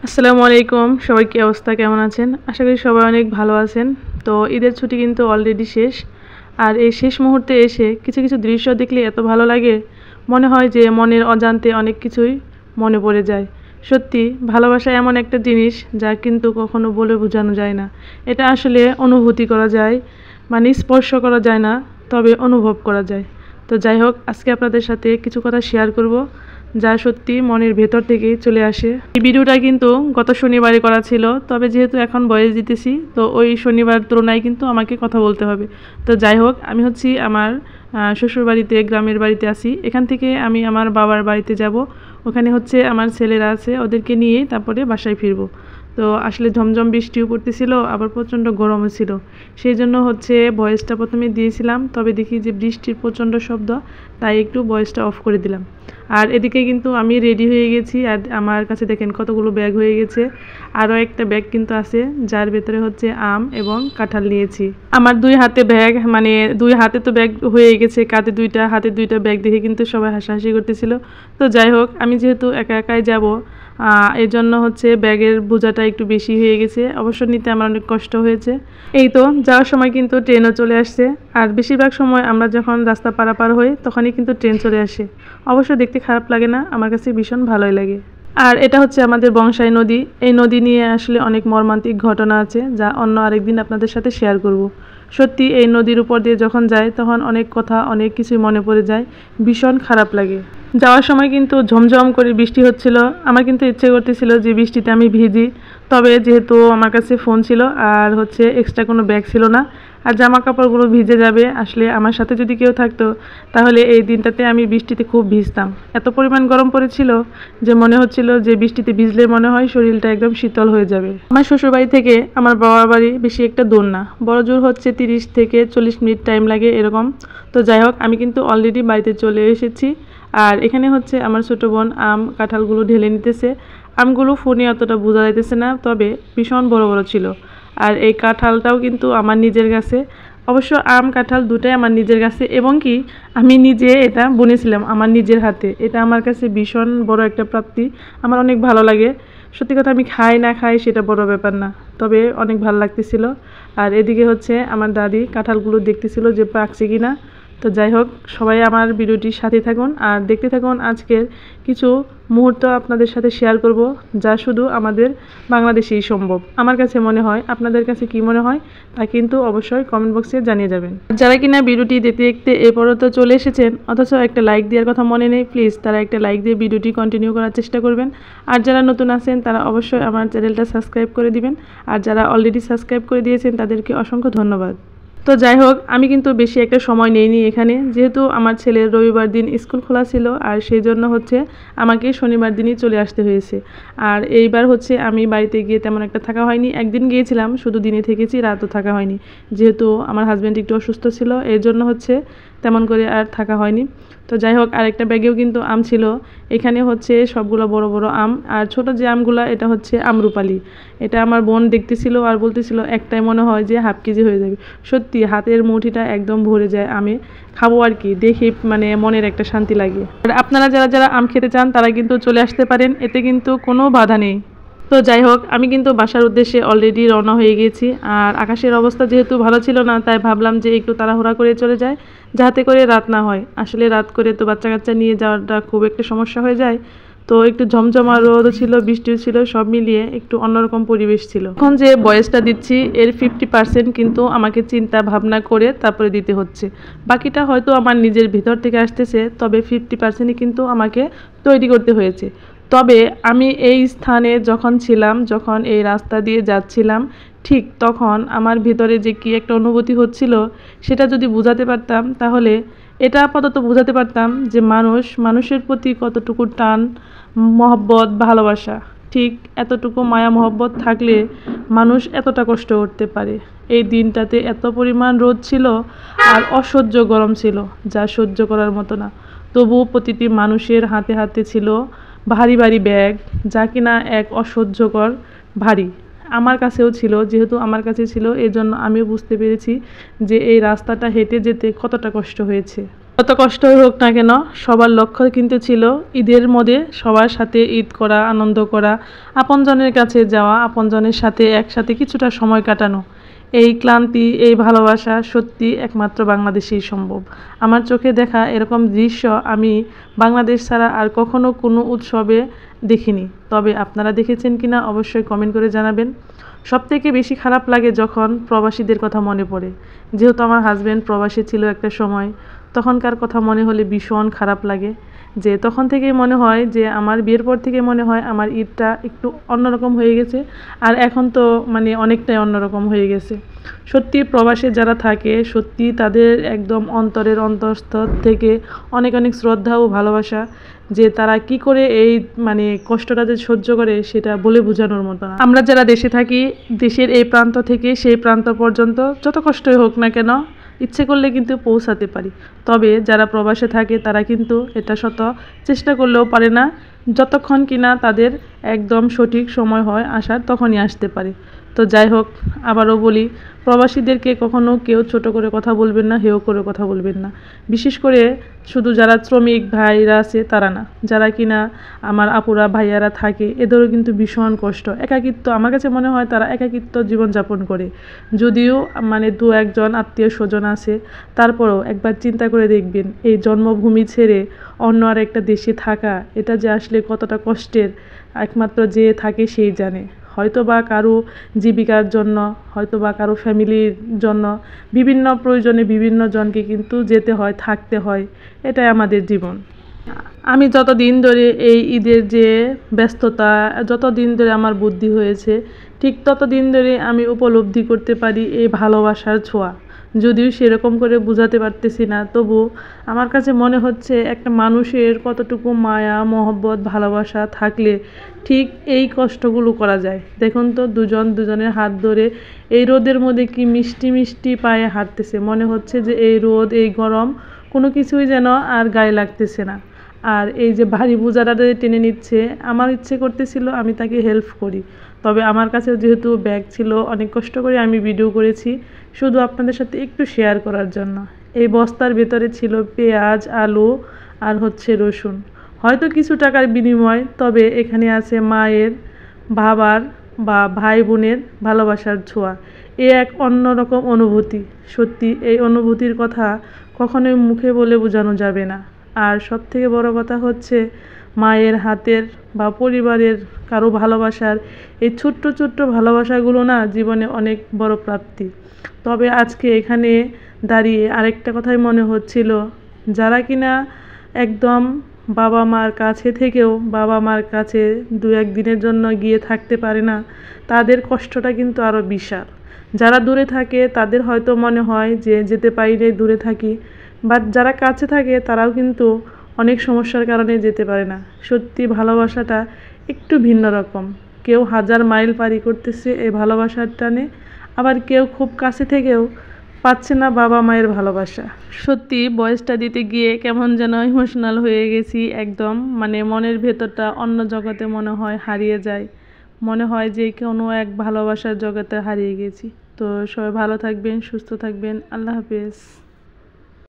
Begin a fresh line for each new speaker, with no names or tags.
আসসালামু আলাইকুম, সবাই কি অবস্থা, কেমন আছেন? আশা করি সবাই অনেক ভালো আছেন। তো ঈদের ছুটি কিন্তু অলরেডি শেষ। আর এই শেষ মুহূর্তে এসে কিছু কিছু দৃশ্য দেখলে এত ভালো লাগে, মনে হয় যে মনের অজান্তে অনেক কিছুই মনে পড়ে যায়। সত্যি ভালোবাসা এমন একটা জিনিস যা কিন্তু কখনো বলে বোঝানো যায় না। এটা আসলে অনুভূতি করা যায়, মানে স্পর্শ করা যায় না, তবে অনুভব করা যায়। তো যাই হোক, আজকে আপনাদের সাথে কিছু কথা শেয়ার করব যা সত্যি মনের ভেতর থেকেই চলে আসে। এই ভিডিওটা কিন্তু গত শনিবারে করা ছিল, তবে যেহেতু এখন ভয়েস দিতেছি তো ওই শনিবার তুলনায় কিন্তু আমাকে কথা বলতে হবে। তো যাই হোক, আমি হচ্ছি আমার শ্বশুর বাড়িতে, গ্রামের বাড়িতে আছি। এখান থেকে আমি আমার বাবার বাড়িতে যাব। ওখানে হচ্ছে আমার ছেলেরা আছে, ওদেরকে নিয়ে তারপরে বাসায় ফিরবো। তো আসলে ঝমঝম বৃষ্টিও পড়তেছিল, আবার প্রচণ্ড গরমও ছিল। সেই জন্য হচ্ছে ভয়েসটা প্রথমে দিয়েছিলাম, তবে দেখি যে বৃষ্টির প্রচণ্ড শব্দ, তাই একটু ভয়েসটা অফ করে দিলাম। আর এদিকে কিন্তু আমি রেডি হয়ে গেছি, আর আমার কাছে দেখেন কতগুলো ব্যাগ হয়ে গেছে। আরও একটা ব্যাগ কিন্তু আছে, যার ভেতরে হচ্ছে আম এবং কাঁঠাল নিয়েছি। আমার দুই হাতে ব্যাগ, মানে দুই হাতে তো ব্যাগ হয়ে গেছে, কাঁধে দুইটা, হাতে দুইটা ব্যাগ দেখে কিন্তু সবাই হাসাহাসি করতেছিল। তো যাই হোক, আমি যেহেতু একা একাই যাব, এর জন্য হচ্ছে ব্যাগের বোঝাটা একটু বেশি হয়ে গেছে। অবশ্য নিতে আমার অনেক কষ্ট হয়েছে। এই তো যাওয়ার সময় কিন্তু ট্রেনও চলে আসছে, আর বেশিরভাগ সময় আমরা যখন রাস্তা পারাপার হই তখনই কিন্তু ট্রেন চলে আসে। অবশ্য দেখতে খারাপ লাগে না, আমার কাছে ভীষণ ভালোই লাগে। আর এটা হচ্ছে আমাদের বংশাই নদী। এই নদী নিয়ে আসলে অনেক মর্মান্তিক ঘটনা আছে, যা অন্য আরেকদিন আপনাদের সাথে শেয়ার করব। সত্যি এই নদীর উপর দিয়ে যখন যায় তখন অনেক কথা, অনেক কিছুই মনে পড়ে যায়, ভীষণ খারাপ লাগে। যাওয়ার সময় কিন্তু ঝমঝম করে বৃষ্টি হচ্ছিল। আমার কিন্তু ইচ্ছে করতেছিল যে বৃষ্টিতে আমি ভিজি, তবে যেহেতু আমার কাছে ফোন ছিল আর হচ্ছে এক্সট্রা কোনো ব্যাগ ছিল না, আর জামা কাপড়গুলো ভিজে যাবে, আসলে আমার সাথে যদি কেউ থাকতো তাহলে এই দিনটাতে আমি বৃষ্টিতে খুব ভিজতাম। এত পরিমাণ গরম পড়েছিল যে মনে হচ্ছিল যে বৃষ্টিতে ভিজলে মনে হয় শরীরটা একদম শীতল হয়ে যাবে। আমার শ্বশুরবাড়ি থেকে আমার বাবার বাড়ি বেশি একটা দূর না, বড় জোর হচ্ছে 30 থেকে 40 মিনিট টাইম লাগে এরকম। তো যাই হোক, আমি কিন্তু অলরেডি বাড়িতে চলে এসেছি। আর এখানে হচ্ছে আমার ছোটো বোন আম কাঁঠালগুলো ঢেলে নিতেছে। আমগুলো ফোনে অতটা বোঝা যাইতেছে না, তবে ভীষণ বড় বড় ছিল। আর এই কাঁঠালটাও কিন্তু আমার নিজের গাছে। অবশ্য আম কাঁঠাল দুটাই আমার নিজের গাছে, এবং কি আমি নিজে এটা বুনেছিলাম আমার নিজের হাতে। এটা আমার কাছে ভীষণ বড় একটা প্রাপ্তি, আমার অনেক ভালো লাগে। সত্যি কথা, আমি খাই না খাই সেটা বড় ব্যাপার না, তবে অনেক ভালো লাগতেছিল। আর এদিকে হচ্ছে আমার দাদি কাঁঠালগুলো দেখতেছিল যে পাকছে কিনা। তো যাই হোক, সবাই আমার ভিডিওটির সাথে থাকুন আর দেখতে থাকুন। আজকের কিছু মুহূর্ত আপনাদের সাথে শেয়ার করব, যা শুধু আমাদের বাংলাদেশেই সম্ভব। আমার কাছে মনে হয়, আপনাদের কাছে কি মনে হয় তা কিন্তু অবশ্যই কমেন্ট বক্সে জানিয়ে যাবেন। যারা কিনা ভিডিওটি দেখতে দেখতে এ পর্যন্ত চলে এসেছেন অথচ একটা লাইক দেওয়ার কথা মনে নেই, প্লিজ তারা একটা লাইক দিয়ে ভিডিওটি কন্টিনিউ করার চেষ্টা করবেন। আর যারা নতুন আছেন তারা অবশ্যই আমার চ্যানেলটা সাবস্ক্রাইব করে দিবেন, আর যারা অলরেডি সাবস্ক্রাইব করে দিয়েছেন তাদেরকে অসংখ্য ধন্যবাদ। তো যাই হোক, আমি কিন্তু বেশি একটা সময় নেইনি এখানে, যেহেতু আমার ছেলের রবিবার দিন স্কুল খোলা ছিল, আর সেই জন্য হচ্ছে আমাকে শনিবার দিনই চলে আসতে হয়েছে। আর এইবার হচ্ছে আমি বাড়িতে গিয়ে তেমন একটা থাকা হয়নি। একদিন গিয়েছিলাম, শুধু দিনে থেকেছি, রাতও থাকা হয়নি, যেহেতু আমার হাজব্যান্ড একটু অসুস্থ ছিল, এর জন্য হচ্ছে তেমন করে আর থাকা হয়নি। তো যাই হোক, আরেকটা ব্যাগেও কিন্তু আম ছিল। এখানে হচ্ছে সবগুলো বড় বড় আম, আর ছোট যে আমগুলো এটা হচ্ছে আমরুপালি। এটা আমার বোন দেখতেছিল আর বলতেছিল একটাই মনে হয় যে হাফ কেজি হয়ে যাবে। সত্যি হাতের মুঠিটা একদম ভরে যায় আমে। খাবো আর কি, দেখে মানে মনের একটা শান্তি লাগে। আর আপনারা যারা যারা আম খেতে চান তারা কিন্তু চলে আসতে পারেন, এতে কিন্তু কোনো বাধা নেই। তো যাই হোক, আমি কিন্তু বাসার উদ্দেশ্যে অলরেডি রওনা হয়ে গেছি। আর আকাশের অবস্থা যেহেতু ভালো ছিল না, তাই ভাবলাম যে একটু তাড়াহুড়া করে চলে যায়, যাতে করে রাত না হয়। আসলে রাত করে তো বাচ্চা কাচ্চা নিয়ে যাওয়াটা খুব একটা সমস্যা হয়ে যায়। তো একটু ঝমঝমা রোদও ছিল, বৃষ্টিও ছিল, সব মিলিয়ে একটু অন্যরকম পরিবেশ ছিল। এখন যে ভয়েসটা দিচ্ছি এর 50% কিন্তু আমাকে চিন্তা ভাবনা করে তারপরে দিতে হচ্ছে, বাকিটা হয়তো আমার নিজের ভিতর থেকে আসতেছে, তবে 50%ই কিন্তু আমাকে তৈরি করতে হয়েছে। তবে আমি এই স্থানে যখন ছিলাম, যখন এই রাস্তা দিয়ে যাচ্ছিলাম, ঠিক তখন আমার ভিতরে যে কি একটা অনুভূতি হচ্ছিল সেটা যদি বোঝাতে পারতাম, তাহলে এটা আপাতত বোঝাতে পারতাম যে মানুষের প্রতি কতটুকু টান, মহব্বত, ভালোবাসা। ঠিক এতটুকু মায়া মহব্বত থাকলে মানুষ এতটা কষ্ট করতে পারে। এই দিনটাতে এত পরিমাণ রোদ ছিল আর অসহ্য গরম ছিল, যা সহ্য করার মতো না। তবুও প্রতিটি মানুষের হাতে হাতে ছিল ভারী ভারী ব্যাগ, যা কিনা এক অসহ্যকর ভারী। আমার কাছেও ছিল, যেহেতু আমার কাছে ছিল, এজন্য আমিও বুঝতে পেরেছি যে এই রাস্তাটা হেঁটে যেতে কতটা কষ্ট হয়েছে। যত কষ্টই হোক না কেন সবার লক্ষ্য কিন্তু ছিল ঈদের মধ্যে সবার সাথে ঈদ করা, আনন্দ করা, আপনজনের কাছে যাওয়া, আপনজনের সাথে একসাথে কিছুটা সময় কাটানো। এই ক্লান্তি, এই ভালোবাসা সত্যি একমাত্র বাংলাদেশেই সম্ভব। আমার চোখে দেখা এরকম দৃশ্য আমি বাংলাদেশ ছাড়া আর কখনো কোনো উৎসবে দেখিনি। তবে আপনারা দেখেছেন কিনা অবশ্যই কমেন্ট করে জানাবেন। সবথেকে বেশি খারাপ লাগে যখন প্রবাসীদের কথা মনে পড়ে। যেহেতু আমার হাজব্যান্ড প্রবাসী ছিল একটা সময়, তখনকার কথা মনে হলে ভীষণ খারাপ লাগে। যে তখন থেকেই মনে হয় যে আমার বিয়ের পর থেকে মনে হয় আমার ঈদটা একটু অন্যরকম হয়ে গেছে, আর এখন তো মানে অনেকটাই অন্যরকম হয়ে গেছে। সত্যি প্রবাসে যারা থাকে সত্যি তাদের একদম অন্তরের অন্তঃস্থল থেকে অনেক অনেক শ্রদ্ধা ও ভালোবাসা, যে তারা কি করে এই মানে কষ্টটা যে সহ্য করে সেটা বলে বোঝানোর মতো না। আমরা যারা দেশে থাকি, দেশের এই প্রান্ত থেকে সেই প্রান্ত পর্যন্ত যত কষ্টই হোক না কেন ইচ্ছে করলে কিন্তু পৌঁছাতে পারি। তবে যারা প্রবাসে থাকে তারা কিন্তু এটা চেষ্টা করলেও পারে না, যতক্ষণ কিনা তাদের একদম সঠিক সময় হয় আসার তখনই আসতে পারে। তো যাই হোক, আবারও বলি, প্রবাসীদেরকে কখনো কেউ ছোট করে কথা বলবেন না, হেয় করে কথা বলবেন না। বিশেষ করে শুধু যারা শ্রমিক ভাইরা আছে তারা না, যারা কিনা আমার আপুরা ভাইয়ারা থাকে এদেরও কিন্তু ভীষণ কষ্ট, একাকিত্ব। আমার কাছে মনে হয় তারা একাকিত্ব জীবনযাপন করে। যদিও মানে দু একজন আত্মীয় স্বজন আছে, তারপরেও একবার চিন্তা করে দেখবেন এই জন্মভূমি ছেড়ে অন্য আর একটা দেশে থাকা, এটা যে আসলে কতটা কষ্টের একমাত্র যে থাকে সেই জানে। হয়তো বা কারো জীবিকার জন্য, হয়তো বা কারো ফ্যামিলির জন্য, বিভিন্ন প্রয়োজনে বিভিন্ন জনকে কিন্তু যেতে হয়, থাকতে হয়। এটাই আমাদের জীবন। আমি যতদিন ধরে এই ঈদের যে ব্যস্ততা, যতদিন ধরে আমার বুদ্ধি হয়েছে, ঠিক ততদিন ধরে আমি উপলব্ধি করতে পারি এই ভালোবাসার ছোঁয়া। যদিও সেরকম করে বোঝাতে পারতেছি না, তবু আমার কাছে মনে হচ্ছে একটা মানুষের কতটুকু মায়া মহব্বত ভালোবাসা থাকলে ঠিক এই কষ্টগুলো করা যায়। দেখুন তো, দুজন দুজনের হাত ধরে এই রোদের মধ্যে কি মিষ্টি মিষ্টি পায়ে হাঁটতেছে, মনে হচ্ছে যে এই রোদ এই গরম কোনো কিছুই যেন আর গায়ে লাগতেছে না। আর এই যে ভারী বোঝাটা টেনে নিচ্ছে, আমার ইচ্ছে করতেছিল আমি তাকে হেল্প করি, তবে আমার কাছে যেহেতু ব্যাগ ছিল, অনেক কষ্ট করে আমি ভিডিও করেছি শুধু আপনাদের সাথে একটু শেয়ার করার জন্য। এই বস্তার ভেতরে ছিল পেঁয়াজ, আলু আর হচ্ছে রসুন, হয়তো কিছু টাকার বিনিময়, তবে এখানে আছে মায়ের, বাবার বা ভাই বোনের ভালোবাসার ছোঁয়া। এ এক অন্যরকম অনুভূতি। সত্যি এই অনুভূতির কথা কখনোই মুখে বলে বোঝানো যাবে না। আর সবথেকে বড় কথা হচ্ছে মায়ের হাতের বা পরিবারের কারো ভালোবাসার এই ছোট্ট ছোট্ট ভালোবাসাগুলো না জীবনে অনেক বড় প্রাপ্তি। তবে আজকে এখানে দাঁড়িয়ে আরেকটা কথাই মনে হচ্ছিল, যারা কিনা একদম বাবা মার কাছে থেকেও বাবা মার কাছে দু এক দিনের জন্য গিয়ে থাকতে পারে না, তাদের কষ্টটা কিন্তু আরও বিশাল। যারা দূরে থাকে তাদের হয়তো মনে হয় যে যেতে পারিলে দূরে থাকি, বাট যারা কাছে থাকে তারাও কিন্তু অনেক সমস্যার কারণে যেতে পারে না। সত্যি ভালোবাসাটা একটু ভিন্ন রকম। কেউ হাজার মাইল পাড়ি করতেছে এই ভালোবাসার টানে, আবার কেউ খুব কাছে থেকেও পাচ্ছে না বাবা মায়ের ভালোবাসা। সত্যি বয়সটা দিতে গিয়ে কেমন যেন ইমোশনাল হয়ে গেছি একদম, মানে মনের ভেতরটা অন্য জগতে মনে হয় হারিয়ে যায়, মনে হয় যে কোনো এক ভালোবাসার জগতে হারিয়ে গেছি। তো সবাই ভালো থাকবেন, সুস্থ থাকবেন, আল্লাহ হাফেজ।